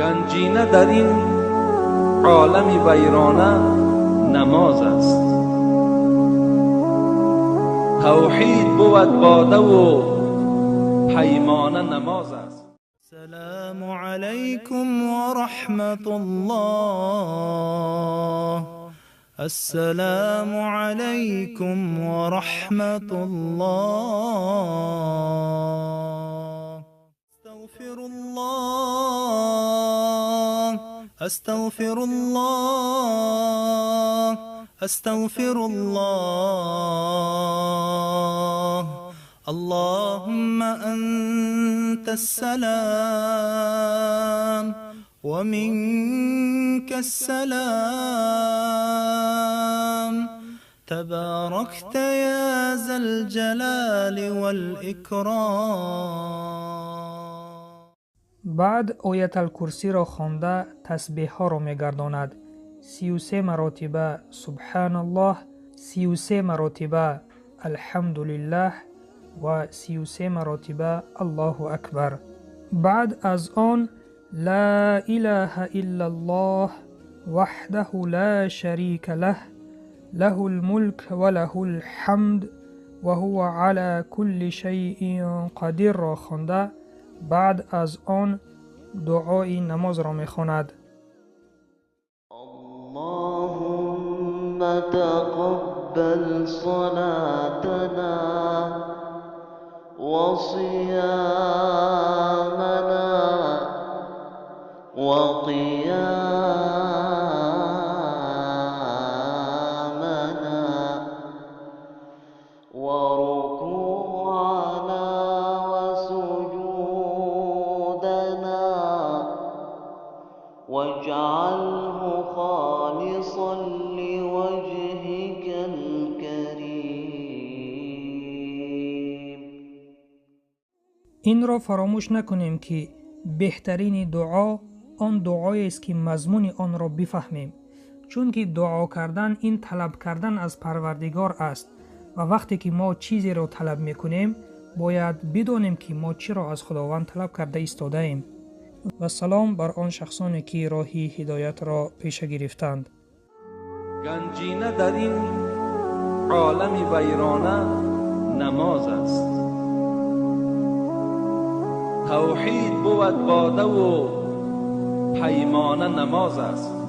گنجینه در این عالم ویرانه نماز است. توحید بود باده و پیمانه نماز است. السلام علیکم و رحمت الله. السلام علیکم و رحمت الله. استغفر الله، استغفر الله، استغفر الله. اللهم أنت السلام ومنك السلام، تباركت يا ذا الجلال والإكرام. بعد آیت الکرسی را خوانده تسبیح ها را میگرداند. 33 مراتبه سبحان الله، 33 مراتبه الحمدلله و 33 مراتبه الله اکبر. بعد از آن لا اله الا الله وحده لا شریک له له الملک و له الحمد و هو على كل شیء قدیر را خوانده بعد از آن دعای نماز را میخواند. اللهم تقبل صلاتنا وصيامنا وقيامنا وركوعنا وسجودنا واجعله خالصا لوجهك الكريم. این را فراموش نکنیم که بهترین دعا آن دعایی است که مضمون آن را بفهمیم، چون که دعا کردن این طلب کردن از پروردگار است و وقتی که ما چیزی را طلب میکنیم باید بدانیم که ما چی را از خداوند طلب کرده ایستاده ایم. و سلام بر آن شخصانی که راهی هدایت را پیش گرفتند. گنجینه در این عالم ویرانه نماز است. توحید بود باده و پیمانه نماز است.